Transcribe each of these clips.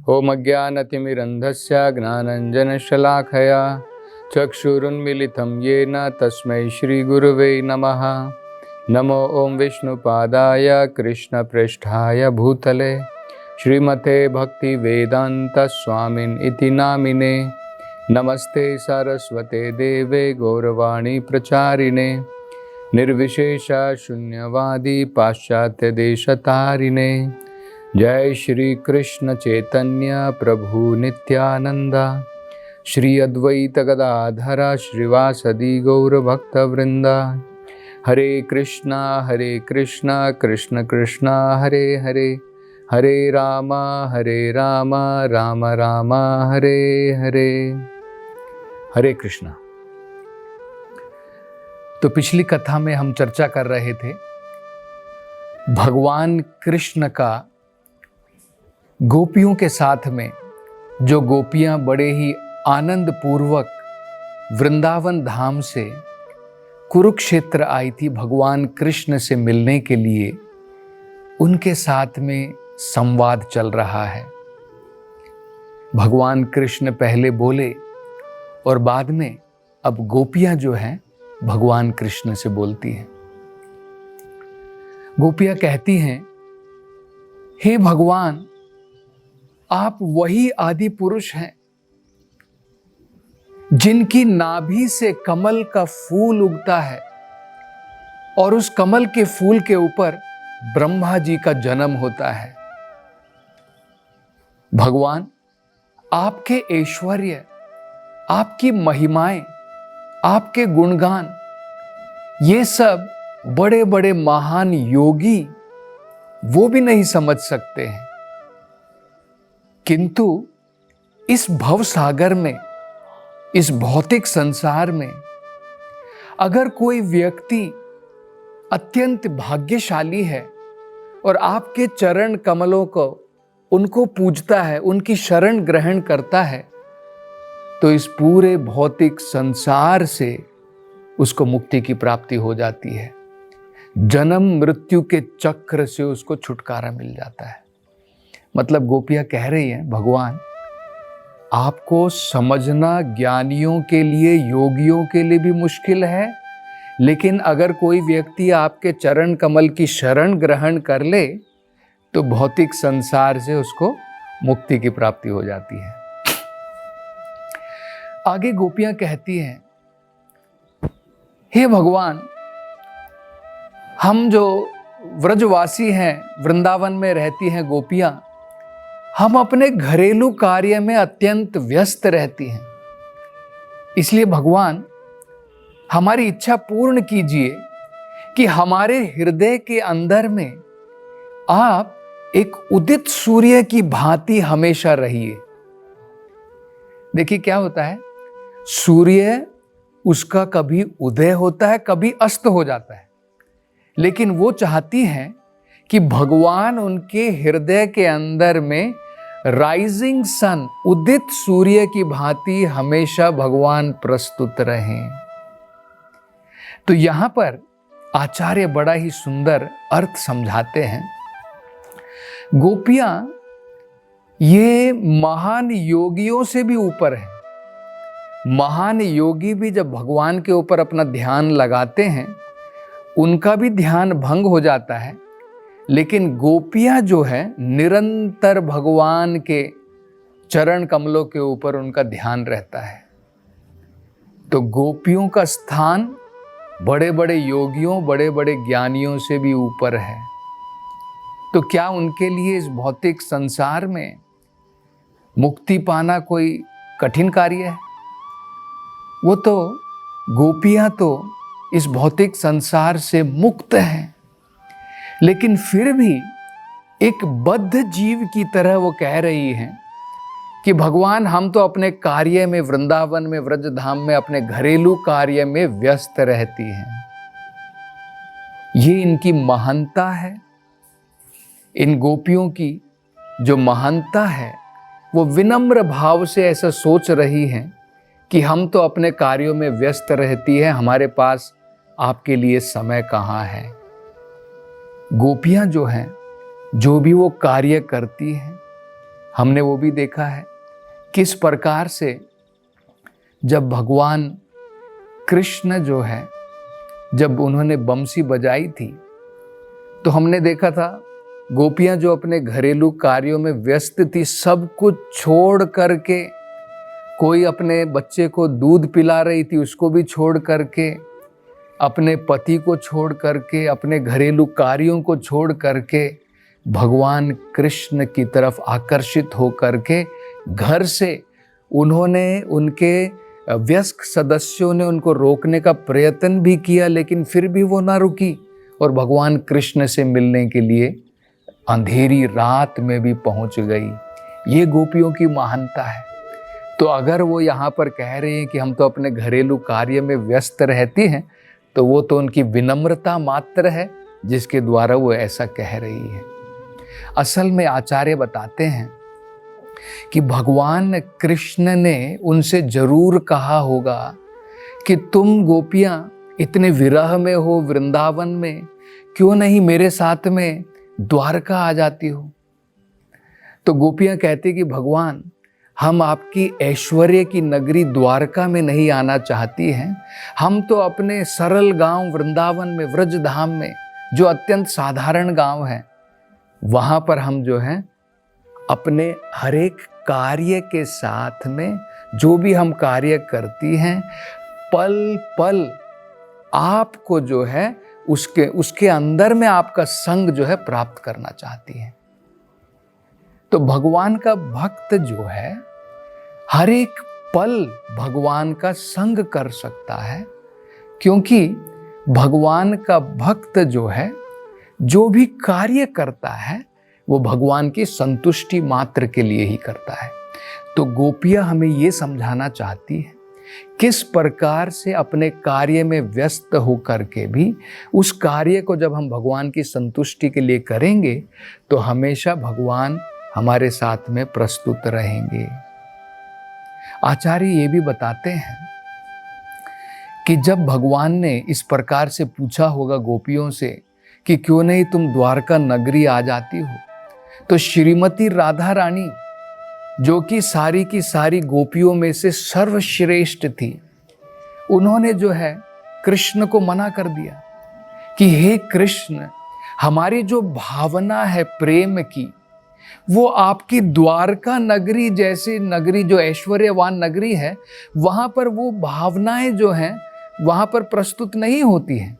ओम अज्ञानतिमिरन्धस्य ज्ञानाञ्जनशलाखया चक्षुरुन्मीलितं येन तस्मै श्रीगुरुवे नमः। नमो ओं विष्णुपादाय कृष्णप्रेष्ठाय भूतले श्रीमते भक्तिवेदान्तस्वामिन् इति नामिने। नमस्ते सरस्वते देवे गौरवाणी प्रचारिणे निर्विशेष शून्यवादी पाश्चात्यदेशतारिणे। जय श्री कृष्ण चैतन्य प्रभु नित्यानंद श्री अद्वैत गदाधर श्रीवासदि गौरभक्तवृंद। हरे कृष्णा कृष्ण कृष्ण हरे हरे, हरे राम राम राम हरे हरे। हरे कृष्णा। तो पिछली कथा में हम चर्चा कर रहे थे भगवान कृष्ण का गोपियों के साथ में, जो गोपियां बड़े ही आनंद पूर्वक वृंदावन धाम से कुरुक्षेत्र आई थी भगवान कृष्ण से मिलने के लिए, उनके साथ में संवाद चल रहा है। भगवान कृष्ण पहले बोले और बाद में अब गोपियां जो हैं भगवान कृष्ण से बोलती हैं। गोपियां कहती हैं, हे भगवान, आप वही आदि पुरुष हैं जिनकी नाभि से कमल का फूल उगता है और उस कमल के फूल के ऊपर ब्रह्मा जी का जन्म होता है। भगवान, आपके ऐश्वर्य, आपकी महिमाएं, आपके गुणगान, ये सब बड़े बड़े महान योगी वो भी नहीं समझ सकते हैं। किंतु इस भव सागर में, इस भौतिक संसार में अगर कोई व्यक्ति अत्यंत भाग्यशाली है और आपके चरण कमलों को, उनको पूजता है, उनकी शरण ग्रहण करता है, तो इस पूरे भौतिक संसार से उसको मुक्ति की प्राप्ति हो जाती है। जन्म मृत्यु के चक्र से उसको छुटकारा मिल जाता है। मतलब गोपियां कह रही हैं, भगवान, आपको समझना ज्ञानियों के लिए, योगियों के लिए भी मुश्किल है, लेकिन अगर कोई व्यक्ति आपके चरण कमल की शरण ग्रहण कर ले तो भौतिक संसार से उसको मुक्ति की प्राप्ति हो जाती है। आगे गोपियां कहती हैं, हे भगवान, हम जो व्रजवासी हैं, वृंदावन में रहती हैं गोपियां, हम अपने घरेलू कार्य में अत्यंत व्यस्त रहती हैं। इसलिए भगवान, हमारी इच्छा पूर्ण कीजिए कि हमारे हृदय के अंदर में आप एक उदित सूर्य की भांति हमेशा रहिए। देखिए क्या होता है, सूर्य उसका कभी उदय होता है, कभी अस्त हो जाता है, लेकिन वो चाहती हैं कि भगवान उनके हृदय के अंदर में राइजिंग सन, उदित सूर्य की भांति हमेशा भगवान प्रस्तुत रहें। तो यहां पर आचार्य बड़ा ही सुंदर अर्थ समझाते हैं। गोपियां ये महान योगियों से भी ऊपर है। महान योगी भी जब भगवान के ऊपर अपना ध्यान लगाते हैं, उनका भी ध्यान भंग हो जाता है, लेकिन गोपियां जो है निरंतर भगवान के चरण कमलों के ऊपर उनका ध्यान रहता है। तो गोपियों का स्थान बड़े बड़े योगियों, बड़े बड़े ज्ञानियों से भी ऊपर है। तो क्या उनके लिए इस भौतिक संसार में मुक्ति पाना कोई कठिन कार्य है? वो तो गोपियां तो इस भौतिक संसार से मुक्त हैं, लेकिन फिर भी एक बद्ध जीव की तरह वो कह रही हैं कि भगवान, हम तो अपने कार्य में, वृंदावन में, व्रजधाम में, अपने घरेलू कार्य में व्यस्त रहती हैं। ये इनकी महानता है। इन गोपियों की जो महानता है, वो विनम्र भाव से ऐसा सोच रही हैं कि हम तो अपने कार्यों में व्यस्त रहती है, हमारे पास आपके लिए समय कहाँ है। गोपियां जो हैं, जो भी वो कार्य करती हैं, हमने वो भी देखा है किस प्रकार से जब भगवान कृष्ण जो है, जब उन्होंने बंसी बजाई थी तो हमने देखा था गोपियां जो अपने घरेलू कार्यों में व्यस्त थी, सब कुछ छोड़ करके, कोई अपने बच्चे को दूध पिला रही थी उसको भी छोड़ करके, अपने पति को छोड़ करके, अपने घरेलू कार्यों को छोड़ करके भगवान कृष्ण की तरफ आकर्षित हो करके घर से उन्होंने, उनके वयस्क सदस्यों ने उनको रोकने का प्रयत्न भी किया, लेकिन फिर भी वो ना रुकी और भगवान कृष्ण से मिलने के लिए अंधेरी रात में भी पहुंच गई। ये गोपियों की महानता है। तो अगर वो यहाँ पर कह रहे हैं कि हम तो अपने घरेलू कार्य में व्यस्त रहती हैं, तो वो तो उनकी विनम्रता मात्र है जिसके द्वारा वो ऐसा कह रही है। असल में आचार्य बताते हैं कि भगवान कृष्ण ने उनसे जरूर कहा होगा कि तुम गोपियां इतने विरह में हो वृंदावन में, क्यों नहीं मेरे साथ में द्वारका आ जाती हो। तो गोपियां कहती कि भगवान, हम आपकी ऐश्वर्य की नगरी द्वारका में नहीं आना चाहती हैं, हम तो अपने सरल गांव वृंदावन में, व्रजधाम में, जो अत्यंत साधारण गांव है, वहां पर हम जो है अपने हर एक कार्य के साथ में, जो भी हम कार्य करती हैं, पल पल आपको जो है उसके अंदर में आपका संग जो है प्राप्त करना चाहती हैं। तो भगवान का भक्त जो है हर एक पल भगवान का संग कर सकता है, क्योंकि भगवान का भक्त जो है जो भी कार्य करता है वो भगवान की संतुष्टि मात्र के लिए ही करता है। तो गोपियां हमें ये समझाना चाहती है किस प्रकार से अपने कार्य में व्यस्त होकर के भी उस कार्य को जब हम भगवान की संतुष्टि के लिए करेंगे तो हमेशा भगवान हमारे साथ में प्रस्तुत रहेंगे। आचार्य ये भी बताते हैं कि जब भगवान ने इस प्रकार से पूछा होगा गोपियों से कि क्यों नहीं तुम द्वारका नगरी आ जाती हो, तो श्रीमती राधा रानी जो कि सारी की सारी गोपियों में से सर्वश्रेष्ठ थी, उन्होंने जो है कृष्ण को मना कर दिया कि हे कृष्ण, हमारी जो भावना है प्रेम की, वो आपकी द्वारका नगरी जैसी नगरी, जो ऐश्वर्यवान नगरी है, वहां पर वो भावनाएं जो हैं वहां पर प्रस्तुत नहीं होती हैं।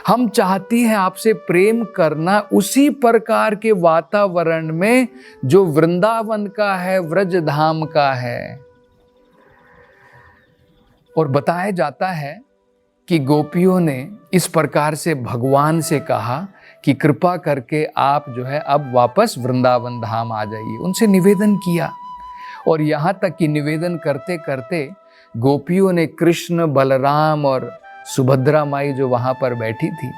हम चाहती हैं आपसे प्रेम करना उसी प्रकार के वातावरण में जो वृंदावन का है, व्रजधाम का है। और बताया जाता है कि गोपियों ने इस प्रकार से भगवान से कहा कि कृपा करके आप जो है अब वापस वृंदावन धाम आ जाइए। उनसे निवेदन किया और यहाँ तक कि निवेदन करते करते गोपियों ने कृष्ण, बलराम और सुभद्रा माई जो वहाँ पर बैठी थी,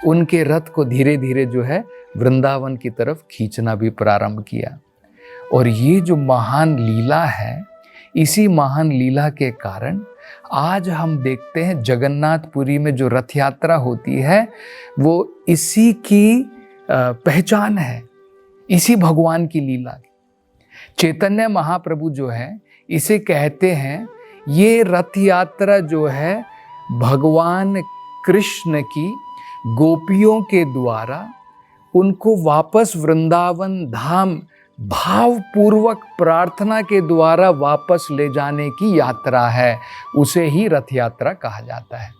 उनके रथ को धीरे धीरे जो है वृंदावन की तरफ खींचना भी प्रारंभ किया। और ये जो महान लीला है, इसी महान लीला के कारण आज हम देखते हैं जगन्नाथपुरी में जो रथ यात्रा होती है वो इसी की पहचान है, इसी भगवान की लीला की। चैतन्य महाप्रभु जो है इसे कहते हैं, ये रथ यात्रा जो है भगवान कृष्ण की गोपियों के द्वारा उनको वापस वृंदावन धाम भावपूर्वक प्रार्थना के द्वारा वापस ले जाने की यात्रा है, उसे ही रथ यात्रा कहा जाता है।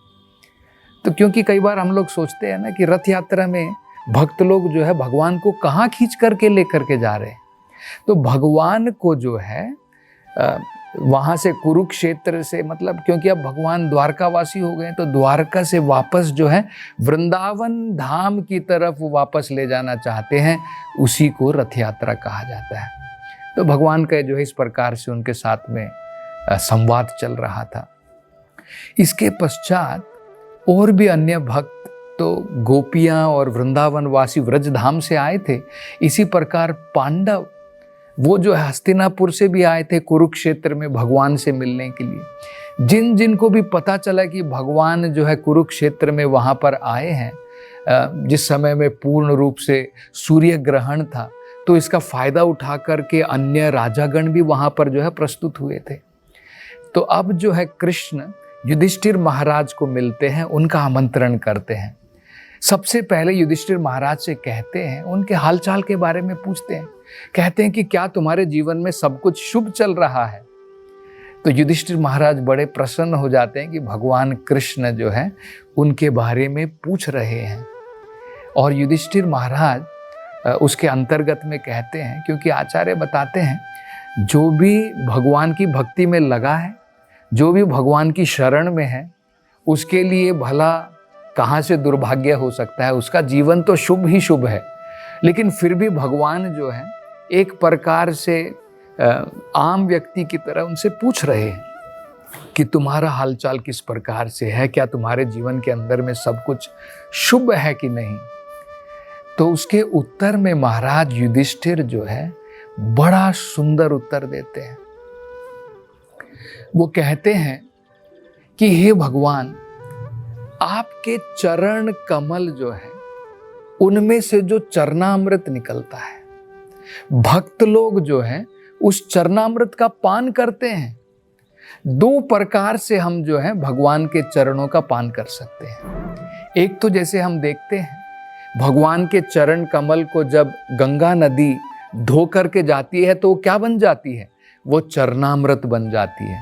तो क्योंकि कई बार हम लोग सोचते हैं ना कि रथ यात्रा में भक्त लोग जो है भगवान को कहाँ खींच करके लेकर के जा रहे हैं, तो भगवान को जो है वहाँ से कुरुक्षेत्र से, मतलब क्योंकि अब भगवान द्वारकावासी हो गए, तो द्वारका से वापस जो है वृंदावन धाम की तरफ वापस ले जाना चाहते हैं, उसी को रथ यात्रा कहा जाता है। तो भगवान का जो है इस प्रकार से उनके साथ में संवाद चल रहा था। इसके पश्चात और भी अन्य भक्त तो गोपियाँ और वृंदावनवासी व्रजधाम से आए थे। इसी प्रकार पांडव वो जो है हस्तिनापुर से भी आए थे कुरुक्षेत्र में भगवान से मिलने के लिए। जिन जिन को भी पता चला कि भगवान जो है कुरुक्षेत्र में वहाँ पर आए हैं, जिस समय में पूर्ण रूप से सूर्य ग्रहण था, तो इसका फायदा उठा करके अन्य राजागण भी वहां पर जो है प्रस्तुत हुए थे। तो अब जो है कृष्ण युधिष्ठिर महाराज को मिलते हैं, उनका आमंत्रण करते हैं। सबसे पहले युधिष्ठिर महाराज से कहते हैं, उनके हालचाल के बारे में पूछते हैं। कहते हैं कि क्या तुम्हारे जीवन में सब कुछ शुभ चल रहा है? तो युधिष्ठिर महाराज बड़े प्रसन्न हो जाते हैं कि भगवान कृष्ण जो है उनके बारे में पूछ रहे हैं। और युधिष्ठिर महाराज उसके अंतर्गत में कहते हैं, क्योंकि आचार्य बताते हैं जो भी भगवान की भक्ति में लगा है, जो भी भगवान की शरण में है, उसके लिए भला कहाँ से दुर्भाग्य हो सकता है? उसका जीवन तो शुभ ही शुभ है। लेकिन फिर भी भगवान जो है एक प्रकार से आम व्यक्ति की तरह उनसे पूछ रहे हैं कि तुम्हारा हालचाल किस प्रकार से है, क्या तुम्हारे जीवन के अंदर में सब कुछ शुभ है कि नहीं। तो उसके उत्तर में महाराज युधिष्ठिर जो है बड़ा सुंदर उत्तर देते हैं। वो कहते हैं कि हे भगवान, आपके चरण कमल जो है उनमें से जो चरणामृत निकलता है, भक्त लोग जो है उस चरणामृत का पान करते हैं। दो प्रकार से हम जो है भगवान के चरणों का पान कर सकते हैं। एक तो जैसे हम देखते हैं भगवान के चरण कमल को जब गंगा नदी धो करके जाती है तो वो क्या बन जाती है? वो चरणामृत बन जाती है।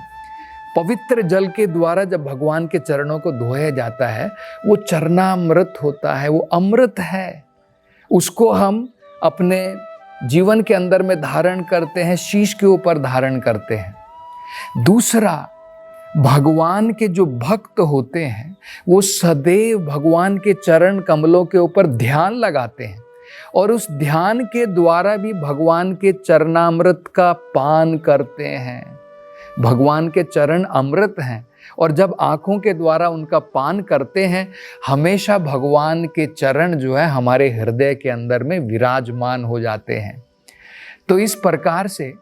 पवित्र जल के द्वारा जब भगवान के चरणों को धोया जाता है वो चरणामृत होता है, वो अमृत है। उसको हम अपने जीवन के अंदर में धारण करते हैं, शीश के ऊपर धारण करते हैं। दूसरा, भगवान के जो भक्त होते हैं वो सदैव भगवान के चरण कमलों के ऊपर ध्यान लगाते हैं और उस ध्यान के द्वारा भी भगवान के चरणामृत का पान करते हैं। भगवान के चरण अमृत हैं और जब आंखों के द्वारा उनका पान करते हैं, हमेशा भगवान के चरण जो है हमारे हृदय के अंदर में विराजमान हो जाते हैं। तो इस प्रकार से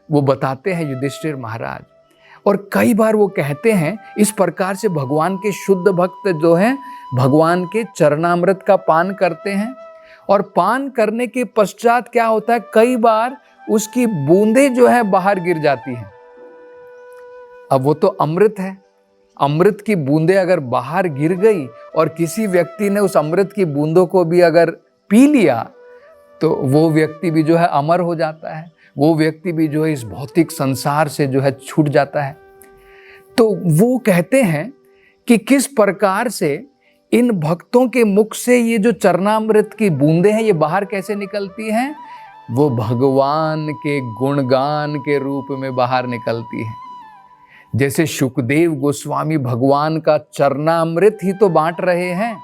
वो बताते हैं युधिष्ठिर महाराज। और कई बार वो कहते हैं इस प्रकार से भगवान के शुद्ध भक्त जो हैं भगवान के चरणामृत का पान करते हैं और पान करने के पश्चात क्या होता है, कई बार उसकी बूंदें जो है बाहर गिर जाती हैं। अब वो तो अमृत है, अमृत की बूंदें अगर बाहर गिर गई और किसी व्यक्ति ने उस अमृत की बूंदों को भी अगर पी लिया तो वो व्यक्ति भी जो है अमर हो जाता है, वो व्यक्ति भी जो है इस भौतिक संसार से जो है छूट जाता है। तो वो कहते हैं कि किस प्रकार से इन भक्तों के मुख से ये जो चरणामृत की बूंदें हैं ये बाहर कैसे निकलती हैं, वो भगवान के गुणगान के रूप में बाहर निकलती हैं। जैसे शुकदेव गोस्वामी भगवान का चरणामृत ही तो बांट रहे हैं,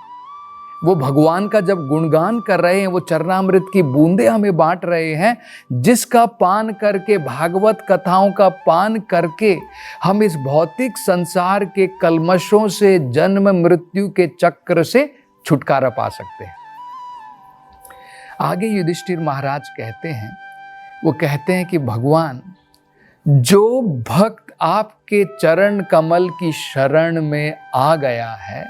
वो भगवान का जब गुणगान कर रहे हैं, वो चरणामृत की बूंदें हमें बांट रहे हैं, जिसका पान करके, भागवत कथाओं का पान करके हम इस भौतिक संसार के कल्मशों से, जन्म मृत्यु के चक्र से छुटकारा पा सकते हैं। आगे युधिष्ठिर महाराज कहते हैं, वो कहते हैं कि भगवान, जो भक्त आपके चरण कमल की शरण में आ गया है,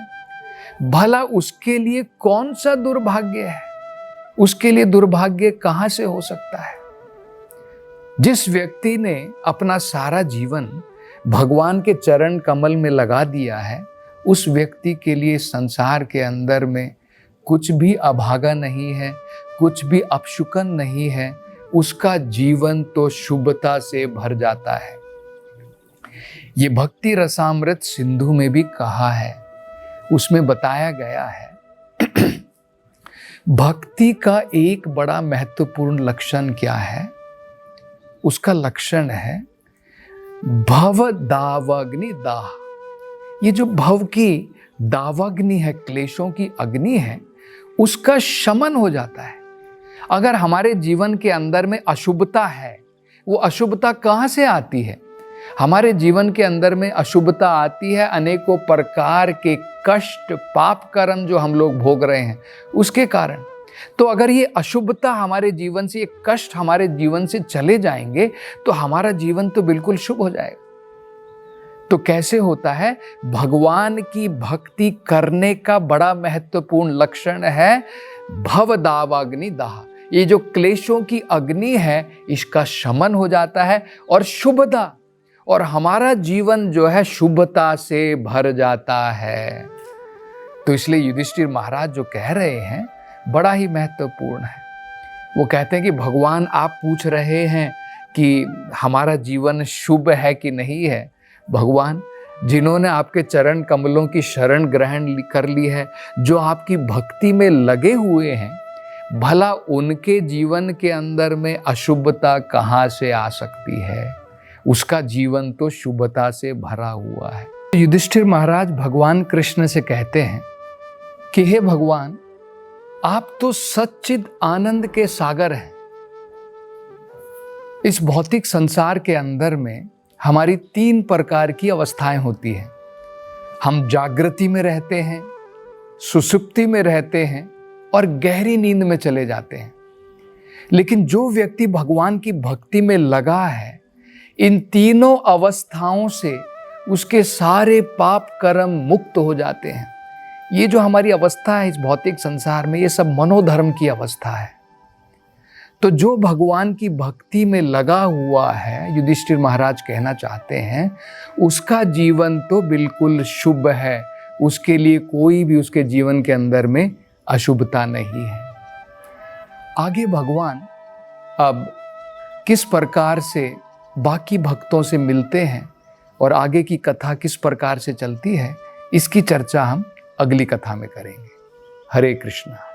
भला उसके लिए कौन सा दुर्भाग्य है? उसके लिए दुर्भाग्य कहां से हो सकता है? जिस व्यक्ति ने अपना सारा जीवन भगवान के चरण कमल में लगा दिया है, उस व्यक्ति के लिए संसार के अंदर में कुछ भी अभागा नहीं है, कुछ भी अपशुकन नहीं है, उसका जीवन तो शुभता से भर जाता है। ये भक्ति रसामृत सिंधु में भी कहा है, उसमें बताया गया है भक्ति का एक बड़ा महत्वपूर्ण लक्षण क्या है? उसका लक्षण है भव दावाग्नि दाह। ये जो भव की दावाग्नि है, क्लेशों की अग्नि है, उसका शमन हो जाता है। अगर हमारे जीवन के अंदर में अशुभता है, वो अशुभता कहाँ से आती है? हमारे जीवन के अंदर में अशुभता आती है अनेकों प्रकार के कष्ट, पाप कर्म जो हम लोग भोग रहे हैं उसके कारण। तो अगर ये अशुभता हमारे जीवन से, ये कष्ट हमारे जीवन से चले जाएंगे तो हमारा जीवन तो बिल्कुल शुभ हो जाएगा। तो कैसे होता है? भगवान की भक्ति करने का बड़ा महत्वपूर्ण लक्षण है भव दावाग्नि दाह। ये जो क्लेशों की अग्नि है इसका शमन हो जाता है और शुभता, और हमारा जीवन जो है शुभता से भर जाता है। तो इसलिए युधिष्ठिर महाराज जो कह रहे हैं बड़ा ही महत्वपूर्ण है। वो कहते हैं कि भगवान आप पूछ रहे हैं कि हमारा जीवन शुभ है कि नहीं है। भगवान, जिन्होंने आपके चरण कमलों की शरण ग्रहण कर ली है, जो आपकी भक्ति में लगे हुए हैं, भला उनके जीवन के अंदर में अशुभता कहाँ से आ सकती है? उसका जीवन तो शुभता से भरा हुआ है। युधिष्ठिर महाराज भगवान कृष्ण से कहते हैं कि हे भगवान, आप तो सच्चिद आनंद के सागर हैं। इस भौतिक संसार के अंदर में हमारी 3 प्रकार की अवस्थाएं होती हैं। हम जागृति में रहते हैं, सुषुप्ति में रहते हैं और गहरी नींद में चले जाते हैं। लेकिन जो व्यक्ति भगवान की भक्ति में लगा है, इन तीनों अवस्थाओं से उसके सारे पाप कर्म मुक्त हो जाते हैं। ये जो हमारी अवस्था है इस भौतिक संसार में, ये सब मनोधर्म की अवस्था है। तो जो भगवान की भक्ति में लगा हुआ है, युधिष्ठिर महाराज कहना चाहते हैं, उसका जीवन तो बिल्कुल शुभ है। उसके लिए कोई भी उसके जीवन के अंदर में अशुभता नहीं है। आगे भगवान अब किस प्रकार से बाकी भक्तों से मिलते हैं और आगे की कथा किस प्रकार से चलती है, इसकी चर्चा हम अगली कथा में करेंगे। हरे कृष्णा।